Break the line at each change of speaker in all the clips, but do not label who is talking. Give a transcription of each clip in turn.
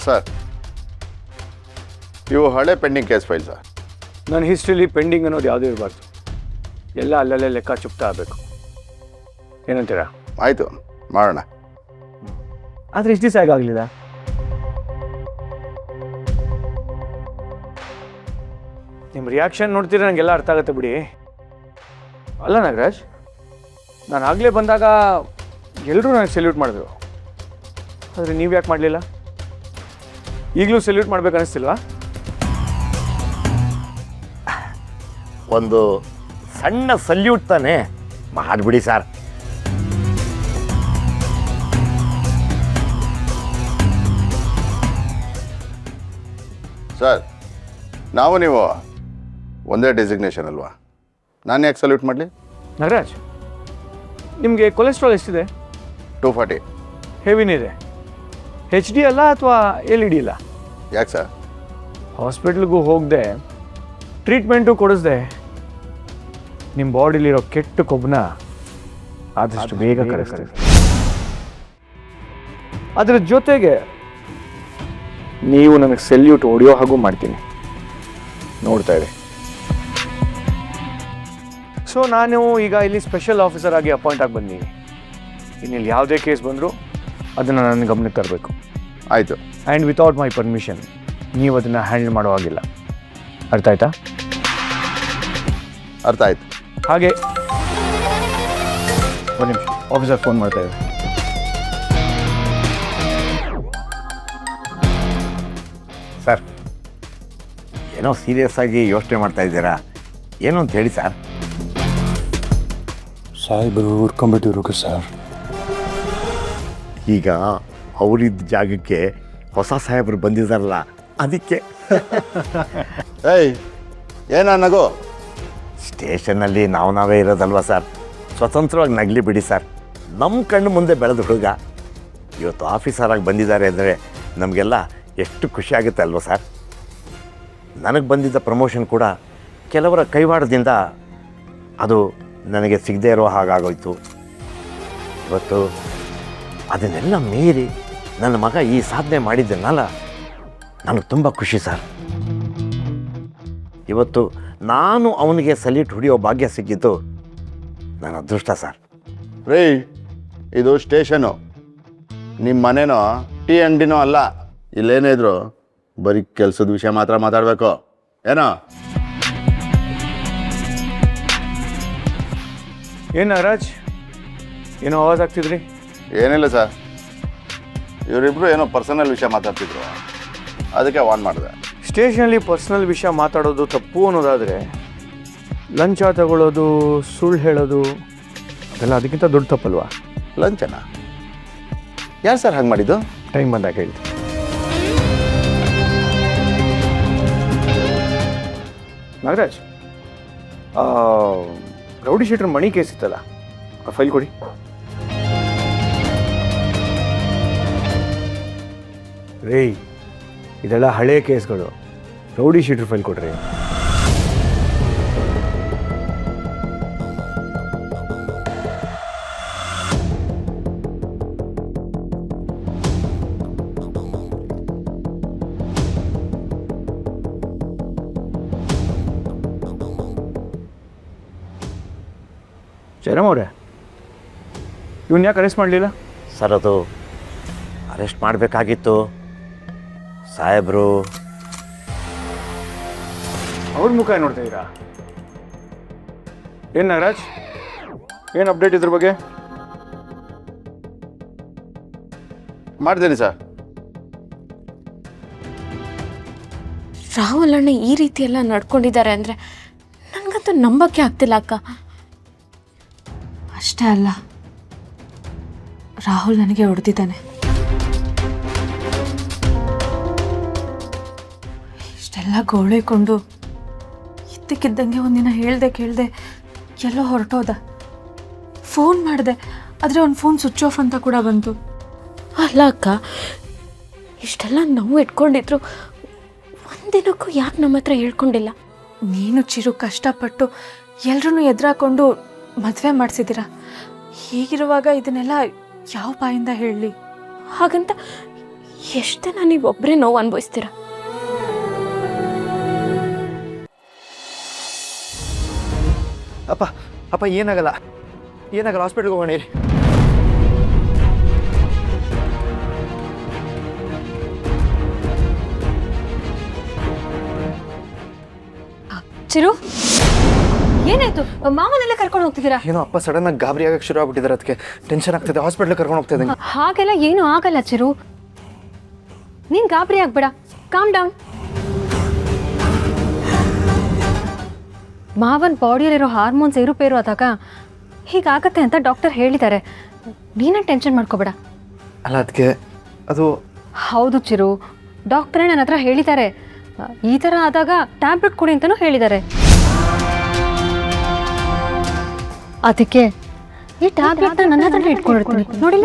Sir ಇವು ಹಳೆ pending case file sir.
ನನ್ನ ಹಿಸ್ಟ್ರಿಲಿ ಪೆಂಡಿಂಗ್ ಅನ್ನೋದು ಯಾವುದೂ ಇರಬಾರ್ದು. ಎಲ್ಲ ಅಲ್ಲಲ್ಲೇ ಲೆಕ್ಕ ಚುಪ್ತಾ ಆಗಬೇಕು. ಏನಂತೀರಾ?
ಆಯಿತು, ಮಾಡೋಣ.
ಆದರೆ ಇಷ್ಟು ದಿವಸ ಆಗಲಿಲ್ಲ. ನಿಮ್ಮ ರಿಯಾಕ್ಷನ್ ನೋಡ್ತೀರ ನನಗೆಲ್ಲ ಅರ್ಥ ಆಗುತ್ತೆ ಬಿಡಿ. ಅಲ್ಲ ನಾಗರಾಜ್, ನಾನು ಆಗಲೇ ಬಂದಾಗ ಎಲ್ಲರೂ ನನಗೆ ಸೆಲ್ಯೂಟ್ ಮಾಡಿದ್ರು. ಆದರೆ ನೀವು ಯಾಕೆ ಮಾಡಲಿಲ್ಲ? ಈಗಲೂ ಸೆಲ್ಯೂಟ್ ಮಾಡ್ಬೇಕು ಅನ್ನಿಸ್ತಿಲ್ವಾ?
ಒಂದು ಸಣ್ಣ ಸಲ್ಯೂಟ್ ತಾನೆ ಮಾಡಿಬಿಡಿ ಸರ್.
ಸರ್ ನಾವು ನೀವು ಒಂದೇ ಡೆಸಿಗ್ನೇಷನ್ ಅಲ್ವಾ, ನಾನು ಯಾಕೆ ಸಲ್ಯೂಟ್ ಮಾಡಲಿ?
ನಾಗರಾಜ್, ನಿಮಗೆ ಕೊಲೆಸ್ಟ್ರಾಲ್ ಎಷ್ಟಿದೆ?
240.
ಹೆವಿನೇ ಇದೆ. HD ಅಲ್ಲ ಅಥವಾ LED ಇಲ್ಲ?
ಯಾಕೆ ಸರ್?
ಹಾಸ್ಪಿಟ್ಲಿಗೂ ಹೋಗದೆ ಟ್ರೀಟ್ಮೆಂಟು ಕೊಡಿಸ್ದೆ ನಿಮ್ಮ ಬಾಡಿಲಿರೋ ಕೆಟ್ಟ ಕೊಬ್ಬನ್ನ ಆದಷ್ಟು ಬೇಗ ಕರೆಸ್ತೀವಿ. ಅದರ ಜೊತೆಗೆ ನೀವು ನನಗೆ ಸೆಲ್ಯೂಟ್ ಹೊಡೆಯೋ ಹಾಗೂ ಮಾಡ್ತೀನಿ, ನೋಡ್ತಾ ಇದೆ. ಸೊ ನಾನು ಈಗ ಇಲ್ಲಿ ಸ್ಪೆಷಲ್ ಆಫೀಸರ್ ಆಗಿ ಅಪಾಯಿಂಟ್ ಆಗಿ ಬಂದೀನಿ. ಇನ್ನಿಲ್ಲಿ ಯಾವುದೇ ಕೇಸ್ ಬಂದರೂ ಅದನ್ನು ನನ್ನ ಗಮನಕ್ಕೆ ತರಬೇಕು.
ಆಯಿತು.
ಆ್ಯಂಡ್ ವಿತೌಟ್ ಮೈ ಪರ್ಮಿಷನ್ ನೀವು ಅದನ್ನು ಹ್ಯಾಂಡಲ್ ಮಾಡೋ ಹಾಗಿಲ್ಲ. ಅರ್ಥ ಆಯ್ತಾ?
ಅರ್ಥ ಆಯ್ತು.
ಹಾಗೆ ಒಂದು ನಿಮಿಷ, ಆಫೀಸರ್ ಫೋನ್ ಮಾಡ್ತಾ ಇದ್ದಾರೆ.
ಸರ್, ಏನೋ ಸೀರಿಯಸ್ ಆಗಿ ಯೋಚನೆ ಮಾಡ್ತಾ ಇದ್ದೀರಾ, ಏನು ಅಂತ ಹೇಳಿ ಸರ್.
ಸಾಹೇಬರು ಹುರ್ಕೊಂಬಿಟ್ಟಿರು ಸರ್.
ಈಗ ಅವರಿದ್ದ ಜಾಗಕ್ಕೆ ಹೊಸ ಸಾಹೇಬರು ಬಂದಿದ್ದಾರಲ್ಲ, ಅದಕ್ಕೆ.
ಏಯ್ ಏನ ನಗು?
ಸ್ಟೇಷನ್ನಲ್ಲಿ ನಾವೇ ಇರೋದಲ್ವ ಸರ್, ಸ್ವತಂತ್ರವಾಗಿ ನಗಲಿ ಬಿಡಿ ಸರ್. ನಮ್ಮ ಕಣ್ಣು ಮುಂದೆ ಬೆಳೆದ ಹುಡುಗ ಇವತ್ತು ಆಫೀಸರಾಗಿ ಬಂದಿದ್ದಾರೆ ಅಂದರೆ ನಮಗೆಲ್ಲ ಎಷ್ಟು ಖುಷಿ ಆಗುತ್ತೆ ಅಲ್ವ ಸರ್. ನನಗೆ ಬಂದಿದ್ದ ಪ್ರಮೋಷನ್ ಕೂಡ ಕೆಲವರ ಕೈವಾಡದಿಂದ ಅದು ನನಗೆ ಸಿಗದೇ ಇರೋ ಹಾಗಾಗೋಯ್ತು. ಇವತ್ತು ಅದನ್ನೆಲ್ಲ ಮೀರಿ ನನ್ನ ಮಗ ಈ ಸಾಧನೆ ಮಾಡಿದ್ದನ್ನಲ್ಲ, ನನಗೆ ತುಂಬ ಖುಷಿ ಸರ್. ಇವತ್ತು ನಾನು ಅವನಿಗೆ ಸಲ್ಯೂಟ್ ಹೊಡೆಯೋ ಭಾಗ್ಯ ಸಿಕ್ಕಿದ್ದು ನನ್ನ ಅದೃಷ್ಟ ಸರ್.
ರೀ, ಇದು ಸ್ಟೇಷನು, ನಿಮ್ಮ ಮನೆನೋ ಟೀ ಅಂಗಡಿನೋ ಅಲ್ಲ. ಇಲ್ಲೇನೇ ಇದ್ರು ಬರೀ ಕೆಲಸದ ವಿಷಯ ಮಾತ್ರ ಮಾತಾಡಬೇಕು, ಏನೋ?
ಏನು ನಾಗರಾಜ್, ಏನೋ ಆವಾಜ್ ಆಗ್ತಿದ್ರಿ?
ಏನಿಲ್ಲ ಸರ್, ಇವರಿಬ್ರು ಏನೋ ಪರ್ಸನಲ್ ವಿಷಯ ಮಾತಾಡ್ತಿದ್ರು, ಅದಕ್ಕೆ ಆನ್ ಮಾಡಿದೆ.
ಸ್ಟೇಷನಲ್ಲಿ ಪರ್ಸ್ನಲ್ ವಿಷಯ ಮಾತಾಡೋದು ತಪ್ಪು ಅನ್ನೋದಾದರೆ ಲಂಚ ತಗೊಳ್ಳೋದು, ಸುಳ್ಳು ಹೇಳೋದು ಅದೆಲ್ಲ ಅದಕ್ಕಿಂತ ದೊಡ್ಡ ತಪ್ಪಲ್ವಾ?
ಲಂಚನ ಯಾರು ಸರ್ ಹಾಗೆ ಮಾಡಿದ್ದು?
ಟೈಮ್ ಬಂದಾಗ ಹೇಳ್ತೀನಿ. ನಾಗರಾಜ್, ರೌಡಿ ಶೀಟರ್ ಮಣಿ ಕೇಸ್ ಇತ್ತಲ್ಲ, ಆ ಫೈಲ್ ಕೊಡಿ. ರೇ, ಇದೆಲ್ಲ ಹಳೆ ಕೇಸ್ಗಳು, ರೌಡಿ ಶೀಟರ್ ಫೈಲ್ ಕೊಡ್ರಿ. ಜಯರಾಮ್ ಅವರೇ, ಇವನ್ ಯಾಕೆ ಅರೆಸ್ಟ್ ಮಾಡಲಿಲ್ಲ?
ಸರ್, ಅದು ಅರೆಸ್ಟ್ ಮಾಡಬೇಕಾಗಿತ್ತು ಸಾಹೇಬರು.
ಅವ್ರ ಮುಖ ನೋಡ್ತಾ ಇದ್ದೀರಾ? ಏನು ನಾಗರಾಜ್, ಏನು ಅಪ್ಡೇಟ್ ಇದ್ರ ಬಗ್ಗೆ?
ಮಾಡ್ತೀನಿ ಸರ್.
ರಾಹುಲ್ ಅಣ್ಣ ಈ ರೀತಿ ಎಲ್ಲ ನಡ್ಕೊಂಡಿದ್ದಾರೆ ಅಂದರೆ ನನಗಂತೂ ನಂಬಕ್ಕೆ ಆಗ್ತಿಲ್ಲ ಅಕ್ಕ. ಅಷ್ಟೇ ಅಲ್ಲ, ರಾಹುಲ್ ನನಗೆ ಹೊಡೆದಿದ್ದಾನೆ. ಇಷ್ಟೆಲ್ಲ ಗೋಳಿಕೊಂಡು ಇದ್ದಕ್ಕಿದ್ದಂಗೆ ಒಂದಿನ ಹೇಳ್ದೆ ಕೇಳ್ದೆ ಎಲ್ಲೋ ಹೊರಟೋದ. ಫೋನ್ ಮಾಡಿದೆ, ಆದರೆ ಅವ್ನ ಫೋನ್ ಸ್ವಿಚ್ ಆಫ್ ಅಂತ ಕೂಡ ಬಂತು. ಅಲ್ಲ ಅಕ್ಕ, ಇಷ್ಟೆಲ್ಲ ನೋವು ಇಟ್ಕೊಂಡಿದ್ರು ಒಂದಿನಕ್ಕೂ ಯಾಕೆ ನಮ್ಮ ಹತ್ರ ಹೇಳ್ಕೊಂಡಿಲ್ಲ? ನೀನು ಚಿರು ಕಷ್ಟಪಟ್ಟು ಎಲ್ರೂ ಎದುರಾಕೊಂಡು ಮದುವೆ ಮಾಡಿಸಿದ್ದೀರ. ಹೀಗಿರುವಾಗ ಇದನ್ನೆಲ್ಲ ಯಾವ ಬಾಯಿಂದ ಹೇಳಲಿ? ಹಾಗಂತ ಎಷ್ಟು ದಿನ ನೀವೊಬ್ಬರೇ ನೋವು ಅನುಭವಿಸ್ತೀರ?
ಅಪ್ಪ ಅಪ್ಪ ಏನಾಗಲ್ಲ ಹಾಸ್ಪಿಟ್ಲ್ಗೆ ಹೋಗೋಣ ಇರಿ.
ಚಿರು, ಏನಾಯ್ತು? ಮಾವನೆಲ್ಲ ಕರ್ಕೊಂಡು ಹೋಗ್ತಿದ್ದೀರಾ?
ಏನೋ ಅಪ್ಪ ಸಡನ್ ಆಗಿ ಗಾಬರಿ ಆಗಕ್ಕೆ ಶುರು ಆಗ್ಬಿಟ್ಟಿದ್ದಾರೆ, ಅದಕ್ಕೆ ಟೆನ್ಷನ್ ಆಗ್ತಿದೆ. ಹಾಸ್ಪಿಟ್ಲಿಗೆ ಕರ್ಕೊಂಡು ಹೋಗ್ತಾ ಇದ್ದೀನಿ.
ಹಾಗೆಲ್ಲ ಏನೂ ಆಗಲ್ಲ ಚಿರು, ನೀನ್ ಗಾಬರಿ ಆಗ್ಬೇಡ, ಕಾಮ್ ಡೌನ್. ಮಾವನ್ ಬಾಡಿಯಲ್ಲಿರೋ ಹಾರ್ಮೋನ್ಸ್ ಏರುಪೇರು ಆದಾಗ ಹೀಗಾಗತ್ತೆ ಅಂತ ಡಾಕ್ಟರ್ ಹೇಳಿದ್ದಾರೆ. ನೀನೇ ಟೆನ್ಷನ್ ಮಾಡ್ಕೋಬೇಡ.
ಅಲ್ಲ ಅದಕ್ಕೆ ಅದು
ಹೌದು ಚಿರು, ಡಾಕ್ಟರೇ ನನ್ನ ಹತ್ರ ಹೇಳಿದ್ದಾರೆ. ಈ ಥರ ಆದಾಗ ಟ್ಯಾಬ್ಲೆಟ್ ಕೊಡಿ ಅಂತಲೂ ಹೇಳಿದ್ದಾರೆ. ಅದಕ್ಕೆ ಈ ಟ್ಯಾಬ್ಲೆಟ್ನ ನನ್ನ ಹತ್ರ ಇಟ್ಕೊಂಡಿರ್ತೀನಿ, ನೋಡಿ.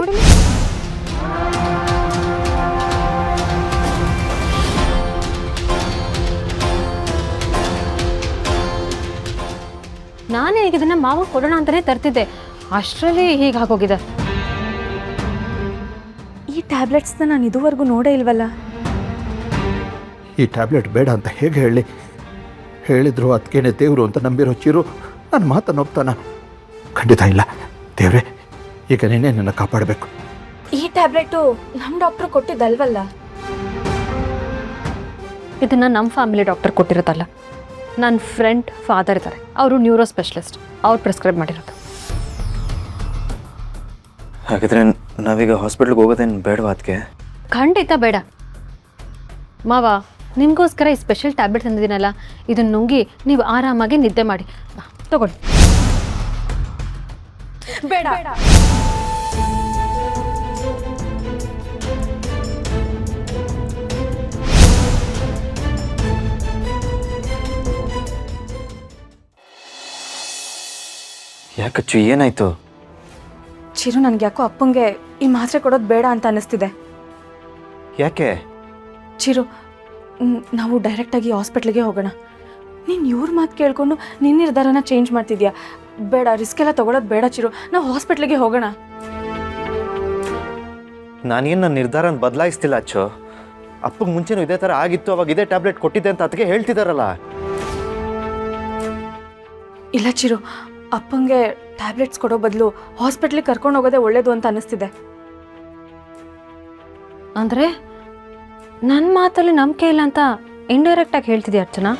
ನಾನೇ ಈಗ ಇದನ್ನ ಮಾವ ಕೊಡೋಣ ಅಂತಲೇ ತರ್ತಿದ್ದೆ, ಅಷ್ಟರಲ್ಲಿ ಹೀಗಾಗೋಗಿದೆ. ಈ ಟ್ಯಾಬ್ಲೆಟ್ಸ್ನ ನಾನು ಇದುವರೆಗೂ ನೋಡೇ ಇಲ್ವಲ್ಲ.
ಈ ಟ್ಯಾಬ್ಲೆಟ್ ಬೇಡ ಅಂತ ಹೇಗೆ ಹೇಳಿ? ಹೇಳಿದ್ರು ಅದಕ್ಕೇನೆ ದೇವರು ಅಂತ ನಂಬಿರೋ ಚಿರು ನನ್ನ ಮಾತನ್ನು ಒಪ್ತಾನ? ಖಂಡಿತ ಇಲ್ಲ. ದೇವ್ರೆ, ಈಗ ನೀನೇ ನನ್ನ ಕಾಪಾಡಬೇಕು.
ಈ ಟ್ಯಾಬ್ಲೆಟು ನಮ್ಮ ಡಾಕ್ಟರ್ ಕೊಟ್ಟಿದ್ದಲ್ವಲ್ಲ? ಇದನ್ನ ನಮ್ಮ ಫ್ಯಾಮಿಲಿ ಡಾಕ್ಟರ್ ಕೊಟ್ಟಿರೋದಲ್ಲ, ನನ್ನ ಫ್ರೆಂಡ್ ಫಾದರ್ ಇದ್ದಾರೆ, ಅವರು ನ್ಯೂರೋ ಸ್ಪೆಷಲಿಸ್ಟ್, ಅವ್ರು ಪ್ರಿಸ್ಕ್ರೈಬ್ ಮಾಡಿರೋದು.
ಹಾಗಿದ್ರೆ ನಾವೀಗ ಹಾಸ್ಪಿಟ್ಲಿಗೆ ಹೋಗೋದೇನು ಬೇಡವಾ ಅದಕ್ಕೆ?
ಖಂಡಿತ ಬೇಡ ಮಾವ, ನಿಮಗೋಸ್ಕರ ಈ ಸ್ಪೆಷಲ್ ಟ್ಯಾಬ್ಲೆಟ್ ತಂದಿದ್ದೀನಲ್ಲ, ಇದನ್ನು ನುಂಗಿ ನೀವು ಆರಾಮಾಗಿ ನಿದ್ದೆ ಮಾಡಿ. ತಗೊಳ್ಳಿ. ಬೇಡ.
ಯಾಕಚ್ಚು, ಏನಾಯ್ತು?
ಚಿರು, ನನಗೆ ಯಾಕೋ ಅಪ್ಪಂಗೆ ಈ ಮಾತ್ರೆ ಕೊಡೋದು ಬೇಡ ಅಂತ ಅನ್ನಿಸ್ತಿದೆ.
ಯಾಕೆ?
ಚಿರು, ನಾವು ಡೈರೆಕ್ಟಾಗಿ ಹಾಸ್ಪಿಟ್ಲಿಗೆ ಹೋಗೋಣ. ನೀನು ಇವ್ರ ಮಾತು ಕೇಳಿಕೊಂಡು ನಿನ್ನ ನಿರ್ಧಾರನ ಚೇಂಜ್ ಮಾಡ್ತಿದ್ಯಾ? ಬೇಡ, ರಿಸ್ಕ್ ಎಲ್ಲ ತೊಗೊಳೋದು ಬೇಡ ಚಿರು, ನಾವು ಹಾಸ್ಪಿಟ್ಲಿಗೆ ಹೋಗೋಣ.
ನಾನೇನು ನನ್ನ ನಿರ್ಧಾರನ ಬದಲಾಯಿಸ್ತಿಲ್ಲ ಅಚ್ಚು. ಅಪ್ಪಗೆ ಮುಂಚೆನೂ ಇದೇ ಥರ ಆಗಿತ್ತು, ಅವಾಗ ಇದೇ ಟ್ಯಾಬ್ಲೆಟ್ ಕೊಟ್ಟಿದ್ದೆ ಅಂತ ಅದಕ್ಕೆ ಹೇಳ್ತಿದ್ದಾರಲ್ಲ.
ಇಲ್ಲ ಚಿರು, ಅಪ್ಪಂಗೆ ಟ್ಯಾಬ್ಲೆಟ್ಸ್ ಕೊಡೋ ಬದಲು ಹಾಸ್ಪಿಟ್ಲಿಗೆ ಕರ್ಕೊಂಡು ಹೋಗೋದೇ ಒಳ್ಳೇದು ಅಂತ ಅನ್ನಿಸ್ತಿದೆ. ಅಂದರೆ ನನ್ನ ಮಾತಲ್ಲಿ ನಂಬಿಕೆ ಇಲ್ಲ ಅಂತ ಇಂಡೈರೆಕ್ಟಾಗಿ ಹೇಳ್ತಿದ್ಯಾ ಅರ್ಚನಾ?